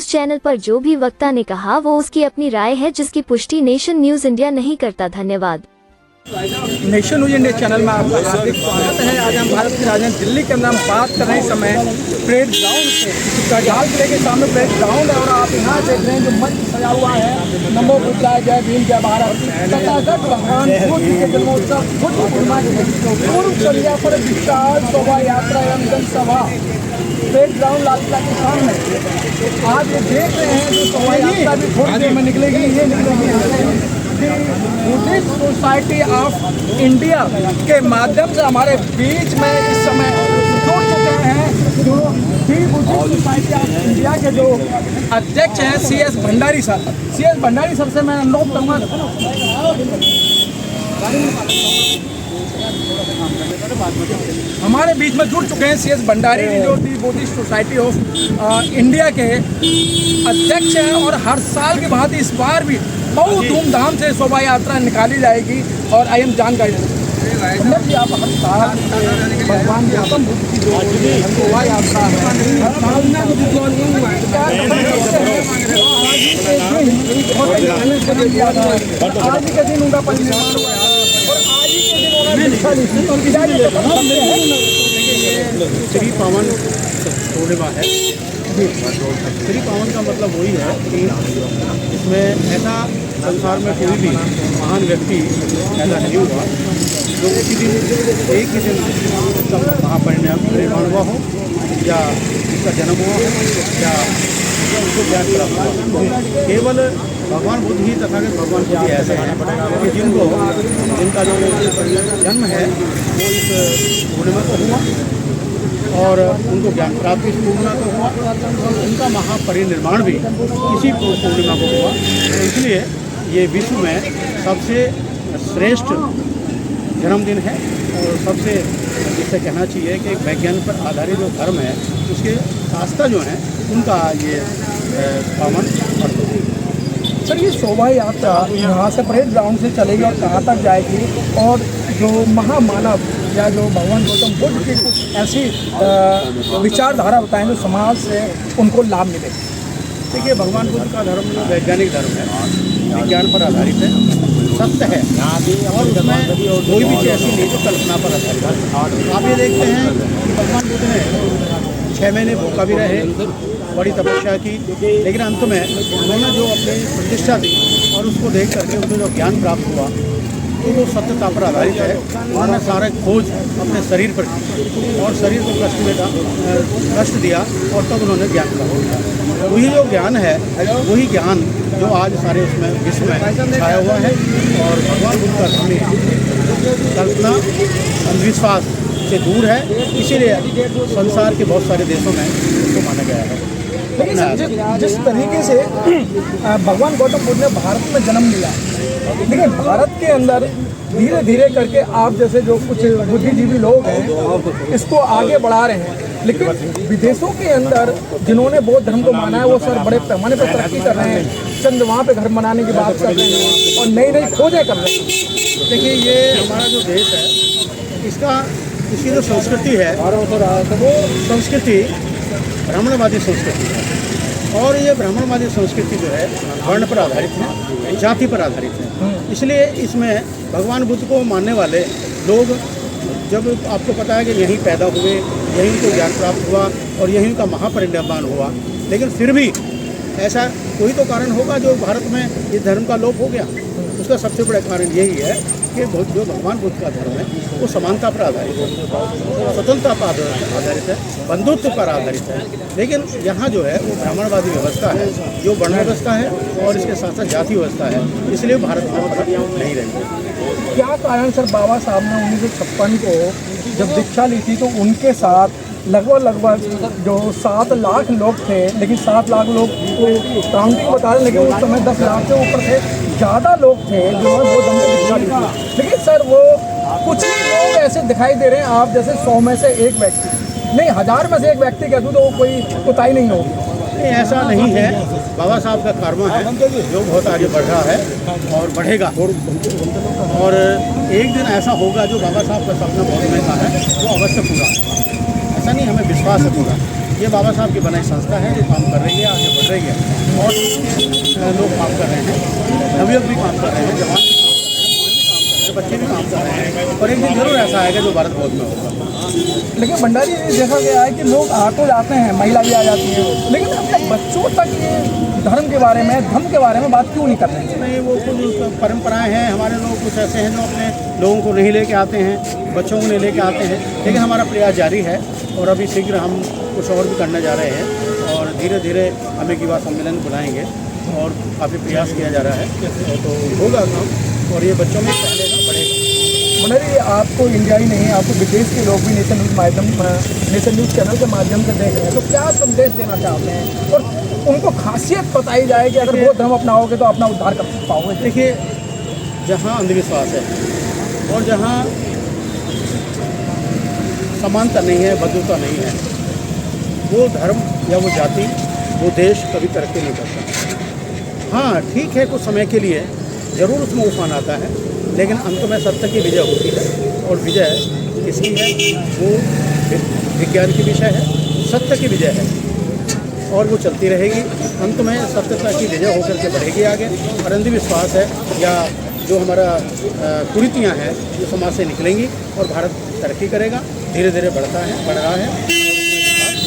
Channel पर जो भी वक्ता ने कहा वो उसकी अपनी राय है, जिसकी पुष्टि नेशन न्यूज इंडिया नहीं करता। धन्यवाद। नेशन न्यूज इंडिया चैनल में आपका हार्दिक स्वागत है। आज हम भारत की राजधानी दिल्ली के अंदर हम बात कर रहे हैं। इस समय परेड ग्राउंड से लाल किले के सामने परेड ग्राउंड है और आप यहाँ देख रहे हैं जो मंच सजा हुआ है, नमो बुद्धाय, जय भीम, जय भारत, तथागत भगवान बुद्ध के जन्मोत्सव बुद्ध पूर्णिमा की पूर्व संध्या पर विशाल शोभा यात्रा एवं जनसभा परेड ग्राउंड लाल किला के सामने आज ये देख रहे हैं। जो शोभा यात्रा भी थोड़ी देर में निकलेगी, ये निकलेगी बुद्धिस्ट सोसाइटी ऑफ इंडिया के माध्यम से हमारे बीच में इस समय जुड़ चुके हैं जो बुद्धिस्ट सोसाइटी ऑफ इंडिया के जो अध्यक्ष हैं CS Bhandari sir. CS Bhandari sir से मैं अनुरोध करूँगा हमारे बीच में जुड़ चुके हैं CS भंडारी जी जो बुद्धिस्ट सोसाइटी ऑफ इंडिया के अध्यक्ष हैं और हर साल के बाद इस बार भी बहुत धूमधाम से शोभा यात्रा निकाली जाएगी। और आइए जानकारी जी, आप हर साल भगवान गौतम बुद्ध की जो शोभा यात्रा है आज ही के दिन उनका परिनिर्वाण हुआ और आज ही के दिन श्री पावन पूर्णिमा है। श्री पावन का मतलब वही है कि इसमें ऐसा संसार में कोई भी महान व्यक्ति ऐसा नहीं हुआ जो उसी दिन एक ही दिन उसका महापरिनिर्वाण हुआ हो या उसका जन्म हुआ हो या उसको ज्ञान प्राप्त हुआ। केवल भगवान बुद्ध ही तथागत भगवान बुद्ध ही ऐसे हैं कि जिनका जो जन्म है वो इस पूर्णिमा को हुआ और उनको ज्ञान प्राप्ति इस पूर्णिमा को हुआ और उनका महापरिनिर्वाण भी इसी पूर्णिमा को हुआ। तो इसलिए ये विश्व में सबसे श्रेष्ठ जन्मदिन है और सबसे जिससे कहना चाहिए कि एक वैज्ञानिक पर आधारित जो धर्म है उसके आस्था जो है उनका ये पावन पर्व है। सर, ये शोभा यात्रा यहाँ से परेड ग्राउंड से चलेगी और कहाँ तक जाएगी और जो महामानव या जो भगवान गौतम बुद्ध की कुछ ऐसी विचारधारा बताएं जो समाज से उनको लाभ मिले? देखिए, भगवान बुद्ध का धर्म जो वैज्ञानिक धर्म है, विज्ञान पर आधारित है, सत्य है और उसमें कोई भी चीज़ ऐसी नहीं जो कल्पना पर आधारित है। आप ये देखते हैं कि भगवान बुद्ध ने 6 महीने भूखा भी रहे, बड़ी तपस्या की, लेकिन अंत में उन्होंने जो अपनी प्रतिष्ठा दी और उसको देख करके उनको जो ज्ञान प्राप्त हुआ तो वो सत्यता पर आधारित है। उन्होंने सारे खोज अपने शरीर पर की और शरीर को कष्ट दिया और तब उन्होंने ज्ञान प्राप्त किया। वही जो ज्ञान है वही ज्ञान जो आज सारे उसमें विश्व में छाया हुआ है और भगवान बुद्ध का धर्म कल्पना अंधविश्वास से दूर है, इसीलिए संसार के बहुत सारे देशों में इसको माना गया है। जिस तरीके से भगवान गौतम बुद्ध ने भारत में जन्म लिया, लेकिन भारत के अंदर धीरे धीरे करके आप जैसे जो कुछ बुद्धिजीवी लोग हैं इसको आगे बढ़ा रहे हैं, लेकिन विदेशों के अंदर जिन्होंने बौद्ध धर्म को माना है वो सर बड़े पैमाने पर तरक्की कर रहे हैं, चंद वहाँ पे घर बनाने की बात कर रहे हैं और नई नई खोजें कर रहे हैं। देखिए, ये हमारा जो देश है इसकी जो संस्कृति है वो संस्कृति ब्राह्मणवादी संस्कृति है और ये ब्राह्मणवादी संस्कृति जो है वर्ण पर आधारित है, जाति पर आधारित है। इसलिए इसमें भगवान बुद्ध को मानने वाले लोग जब आपको पता है कि यहीं पैदा हुए, यहीं उनको ज्ञान प्राप्त हुआ और यहीं उनका महापरिनिर्वाण हुआ, लेकिन फिर भी ऐसा कोई तो कारण होगा जो भारत में इस धर्म का लोप हो गया। उसका सबसे बड़ा कारण यही है कि जो भगवान बुद्ध का धर्म है वो समानता पर आधारित है, स्वतंत्रता पर आधारित है, बंधुत्व पर आधारित है। लेकिन यहाँ जो है वो ब्राह्मणवादी व्यवस्था है, जो वर्ण व्यवस्था है और इसके साथ साथ जाति व्यवस्था है, इसलिए भारत में फर्क नहीं रही। क्या कारण सर, बाबा साहब ने 1956 को जब दीक्षा ली थी तो उनके साथ लगभग जो 7 लाख लोग थे, लेकिन 7 लाख लोग को काउंटिंग बता रहे, लेकिन उस समय 10 लाख से ऊपर थे, ज़्यादा लोग थे जो वो दम में दीक्षा ली थी। लेकिन सर वो कुछ ही लोग ऐसे दिखाई दे रहे हैं, आप जैसे 100 में से एक व्यक्ति नहीं, 1000 में से एक व्यक्ति कह दूँ तो कोई कोताही नहीं होगी। नहीं, ऐसा नहीं है। बाबा साहब का कर्म है जो बहुत आगे बढ़ रहा है और बढ़ेगा और एक दिन ऐसा होगा जो बाबा साहब का सपना बहुत में का है वो अवश्य पूरा। ऐसा नहीं, हमें विश्वास है पूरा। ये बाबा साहब की बनाई संस्था है जो काम कर रही है, आगे बढ़ रही है और लोग काम कर रहे हैं, नवयुवक भी काम कर रहे हैं, जवान भी काम कर रहे हैं, बूढ़े भी काम कर रहे हैं, बच्चे भी काम कर रहे हैं और एक दिन जरूर ऐसा आएगा जो भारत भोज में होगा। लेकिन भंडारी जी देखा गया है कि लोग आ तो जाते हैं, महिला भी आ जाती है, लेकिन अपने बच्चों तक ये धर्म के बारे में, धर्म के बारे में बात क्यों नहीं कर रहे हैं? नहीं, वो कुछ परंपराएं हैं, हमारे लोग कुछ ऐसे हैं जो अपने लोगों को नहीं लेके आते हैं, बच्चों को नहीं लेके आते हैं, लेकिन हमारा प्रयास जारी है और अभी शीघ्र हम कुछ और भी करने जा रहे हैं और धीरे धीरे हम एक युवा सम्मेलन बुलाएंगे और काफ़ी प्रयास किया जा रहा है तो होगा काम और ये बच्चों में फैलेगा, बढ़ेगा। भंडारी, आपको इंडिया ही नहीं, आपको विदेश के लोग भी नेशन न्यूज़ चैनल के माध्यम से देख रहे हैं, तो क्या संदेश देना चाहते हैं और उनको खासियत बताई जाए कि अगर वो धर्म अपनाओगे तो अपना उद्धार कर पाओगे? देखिए, जहाँ अंधविश्वास है और जहाँ समानता नहीं है, बंधुता नहीं है, वो धर्म या वो जाति, वो देश कभी तरक्की नहीं करता। हाँ ठीक है, कुछ समय के लिए ज़रूर उसमें उफान आता है, लेकिन अंत में सत्य की विजय होती है और विजय किसकी है? वो विज्ञान की विषय है, सत्य की विजय है और वो चलती रहेगी। अंत में सत्यता की विजय होकर के बढ़ेगी आगे और अंधविश्वास है या जो हमारा कुरीतियाँ हैं जो समाज से निकलेंगी और भारत तरक्की करेगा, धीरे धीरे बढ़ता है, बढ़ रहा है,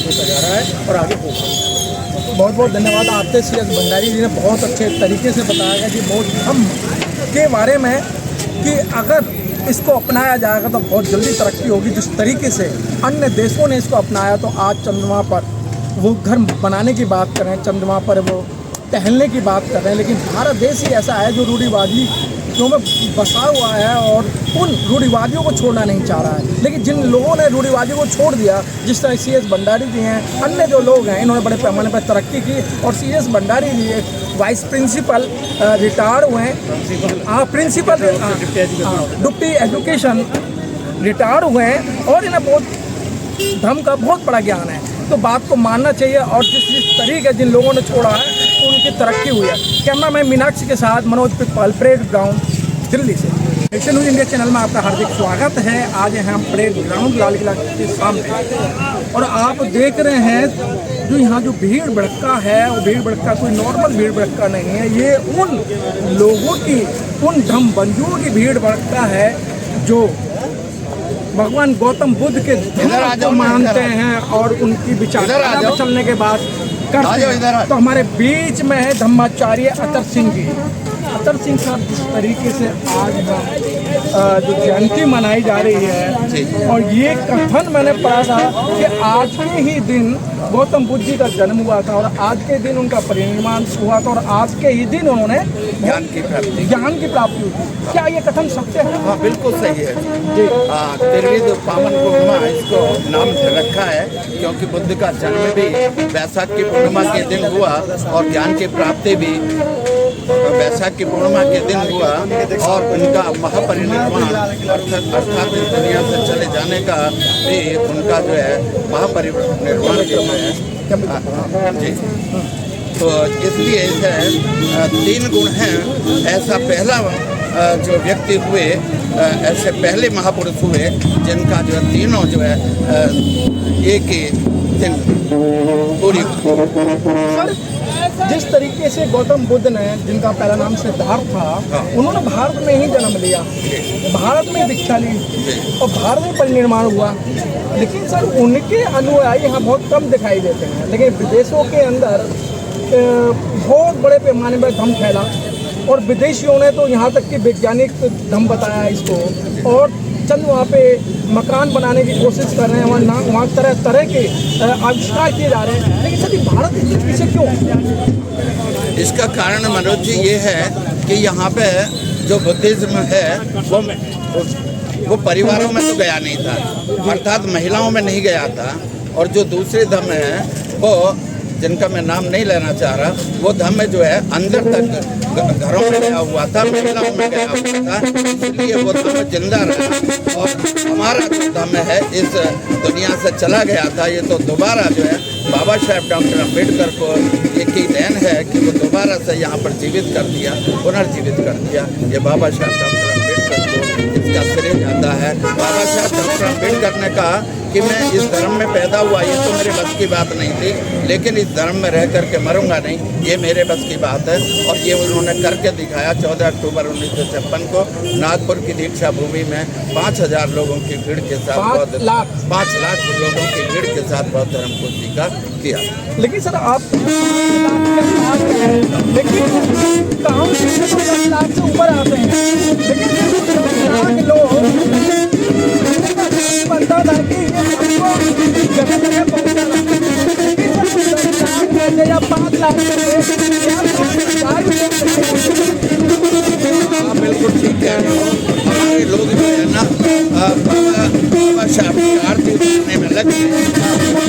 होता जा रहा है और आगे होगा। बहुत बहुत धन्यवाद आपके CS भंडारी जी ने बहुत अच्छे तरीके से बताया कि बौद्ध धर्म के बारे में कि अगर इसको अपनाया जाएगा तो बहुत जल्दी तरक्की होगी। जिस तरीके से अन्य देशों ने इसको अपनाया तो आज चंद्रमा पर वो घर बनाने की बात कर रहे हैं, चंद्रमा पर वो टहलने की बात कर रहे हैं, लेकिन भारत देश ही ऐसा है जो रूढ़िवादी जो में बसा हुआ है और उन रूढ़िवादियों को छोड़ना नहीं चाह रहा है। लेकिन जिन लोगों ने रूढ़िवादियों को छोड़ दिया, जिस तरह CS भंडारी जी हैं, अन्य जो लोग हैं, इन्होंने बड़े पैमाने पर तरक्की की और CS भंडारी जी एक वाइस प्रिंसिपल रिटायर्ड हुए हैं, प्रिंसिपल डिप्टी एजुकेशन रिटायर्ड हुए हैं और इन्हें बहुत धर्म का बहुत बड़ा ज्ञान है। तो बात को मानना चाहिए और जिस तरीके जिन लोगों ने छोड़ा है तो उनकी तरक्की हुई है। कैमरामैन मीनाक्षी के साथ मनोज पिकपाल, परेड ग्राउंड, दिल्ली से। नेशन न्यूज़ इंडिया चैनल में आपका हार्दिक स्वागत है। आज हैं हम परेड ग्राउंड लाल किला के सामने और आप देख रहे हैं जो यहाँ जो भीड़ भड़का है वो भीड़ भड़का कोई नॉर्मल भीड़ भड़का नहीं है, ये उन लोगों की, उन धर्म बंधुओं की भीड़ भड़का है जो भगवान गौतम बुद्ध के धर्म को मानते हैं और उनकी विचारधारा पर चलने के बाद करते हैं। तो हमारे बीच में है धम्माचार्य अतर सिंह जी। अतर सिंह साहब, जिस तरीके से आज जो जयंती मनाई जा रही है और ये कथन मैंने पढ़ा था कि आज के ही दिन गौतम बुद्ध जी का जन्म हुआ था और आज के दिन उनका परिनिर्वाण हुआ था और आज के ही दिन उन्होंने ज्ञान की प्राप्ति हुई थी। क्या ये कथन सत्य है? हाँ, बिल्कुल सही है जी। त्रिविध पावन पूर्णिमा इसको नाम रखा है क्योंकि बुद्ध का जन्म भी वैशाख की पूर्णिमा के दिन हुआ और ज्ञान की प्राप्ति भी वैशाख की पूर्णिमा के दिन हुआ और उनका महापरिनिर्वाण अर्थात इस दुनिया से चले जाने का भी उनका जो है महापरिनिर्वाण जो है जी। तो इसलिए है 3 गुण हैं। ऐसा पहला जो व्यक्ति हुए, ऐसे पहले महापुरुष हुए जिनका जो है तीनों जो है एक ही दिन पूरी। जिस तरीके से गौतम बुद्ध ने, जिनका पहला नाम सिद्धार्थ था, उन्होंने भारत में ही जन्म लिया, भारत में दीक्षा ली और भारत में परिनिर्वाण हुआ। लेकिन सर उनके अनुयायी यहाँ बहुत कम दिखाई देते हैं, लेकिन विदेशों के अंदर बहुत बड़े पैमाने पर धर्म फैला और विदेशियों ने तो यहाँ तक कि वैज्ञानिक धर्म बताया इसको और चंद वहाँ पे मकान बनाने की कोशिश कर रहे हैं, वहाँ तरह तरह के आविष्कार किए जा रहे हैं। लेकिन सर भारत इसके पीछे क्यों? इसका कारण मनोज जी ये है कि यहाँ पे जो बुद्धिज्म है वो परिवारों में तो गया नहीं था, अर्थात महिलाओं में नहीं गया था और जो दूसरे धर्म है वो जिनका मैं नाम नहीं लेना चाह रहा, वो धर्म जो है अंदर तक घरों में गया हुआ था, महिलाओं में गया हुआ था, इसलिए वो धर्म जिंदा रहा और हमारा जो धर्म है इस दुनिया से चला गया था। ये तो दोबारा जो है बाबा साहेब डॉक्टर अम्बेडकर को एक ही देन है कि वो दोबारा से यहाँ पर जीवित कर दिया, पुनर्जीवित कर दिया। ये बाबा साहेब डॉक्टर अम्बेडकर को इसका श्रेय जाता है। बाबा साहेब डॉक्टर अम्बेडकर ने कहा कि मैं इस धर्म में पैदा हुआ ये तो मेरे बस की बात नहीं थी, लेकिन इस धर्म में रह करके मरूंगा नहीं ये मेरे बस की बात है। और ये उन्होंने करके दिखाया। 14 अक्टूबर 1956 को नागपुर की दीक्षा भूमि में 5000 लोगों की भीड़ के साथ 5 लाख लोगों की भीड़ के साथ बौद्ध धर्म को स्वीकार किया। लेकिन सर आप लेकिन काम से 10 लाख से ऊपर आते हैं, लेकिन 10 लाख लोग बनता था कि ये सबको जगह जगह पहुँचाना, या 5 लाख बिल्कुल ठीक है। हमारे लोग जो है ना बाबा साहब की आरती उतारने में लग गए।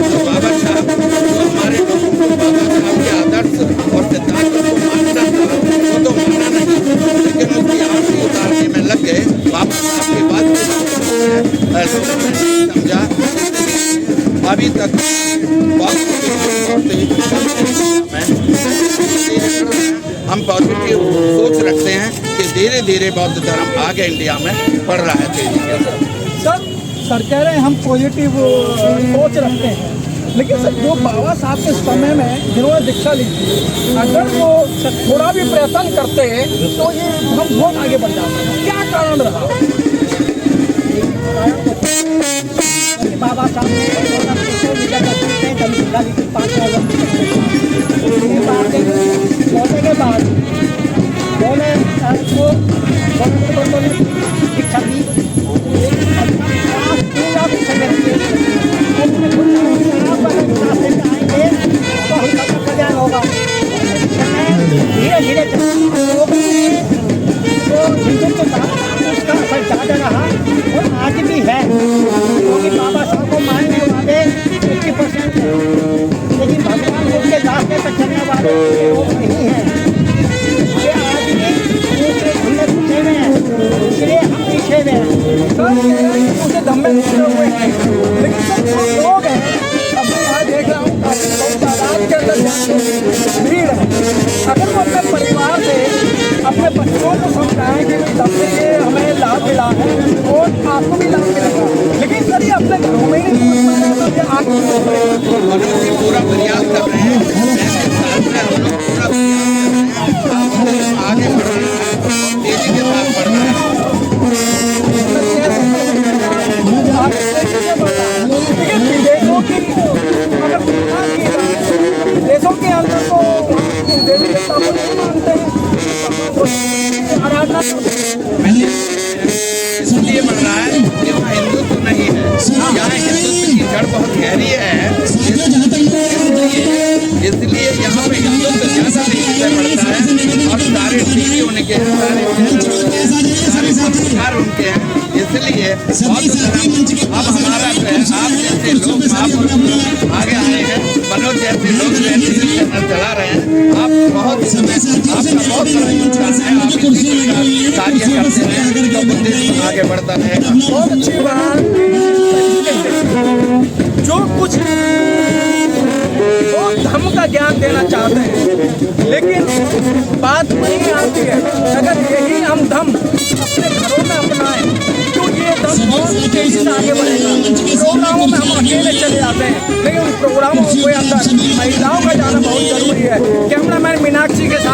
तो बाबा साहब तो हमारे लोगों को बाबा साहब के आदर्श और सिद्धांतों को मानना था, वो तो माना नहीं, लेकिन उसकी आरती उतारने में लग गए। बाबा साहब के बाद समझा अभी तक हम पॉजिटिव सोच रखते हैं कि धीरे धीरे बौद्ध धर्म आगे इंडिया में बढ़ रहा है तेजी के साथ। सर कह रहे हैं हम पॉजिटिव सोच रखते हैं, लेकिन सर जो बाबा साहब के समय में जिन्होंने दीक्षा ली थी, अगर वो थोड़ा भी प्रयत्न करते तो ये हम बहुत आगे बढ़ जाते हैं। क्या कारण रहा? बाबा साहब ने के बाद दीक्षा दी कल्याण होगा। धीरे धीरे तो हिंदुत्व का उसका असर ज़्यादा रहा और आज भी है, क्योंकि बाबा साहब को मानने वाले 50% हैं, लेकिन भगवान उनके रास्ते पर चलने वाले लोग नहीं हैं। ये आज भी दूसरे खुले पीछे में हैं, इसलिए हम पीछे में हैं। उसे दम में घुसे हुए हैं, लेकिन सब जो लोग हैं अब मैं यहाँ देख रहा हूँ काफ़ी बहुत तादाद के अंदर भीड़ है। अगर वो अपने परिवार से अपने बच्चों को समझाएं कि तब से ये हमें लाभ मिला है और आपको भी लाभ मिलेगा, लेकिन सर ये अपने घरों में ही नहीं समझ पाए तो ये आगे पूरा प्रयास कर रहे हैं। पूरा आगे बढ़ रहे हैं, तेजी के साथ बढ़ रहे हैं। देशों के अंदर तो देवी देवता को नहीं मानते हैं, आराधना इसलिए बढ़ रहा है कि वहाँ हिंदुत्व नहीं है। यहाँ हिंदुत्व की जड़ बहुत गहरी है, इसलिए यहाँ पे हिंदुत्व ज़्यादा तेजी से बढ़ता है और सारे टीवी उनके सारे संस्कार उनके हैं। इसलिए बौद्ध धर्म अब हमारा जो है, आप जैसे लोग आप आगे आए हैं, मनोज जैसे लोग चैनल चला रहे हैं, आप बहुत इसमें आपका बहुत बड़ा योगदान है। आप इसी प्रकार कार्य करते हैं तो देश आगे बढ़ता रहेगा। बहुत अच्छी बात। जो कुछ वो धर्म का ज्ञान देना चाहते हैं, लेकिन बात वही आती है अगर यही हम धर्म अपने घरों में अपनाएं तो ये धर्म बहुत तेजी से आगे बढ़ेगा। प्रोग्रामों में हम अकेले चले जाते हैं, लेकिन उन प्रोग्रामों के अंदर महिलाओं का जाना बहुत जरूरी है। कैमरामैन मीनाक्षी के साथ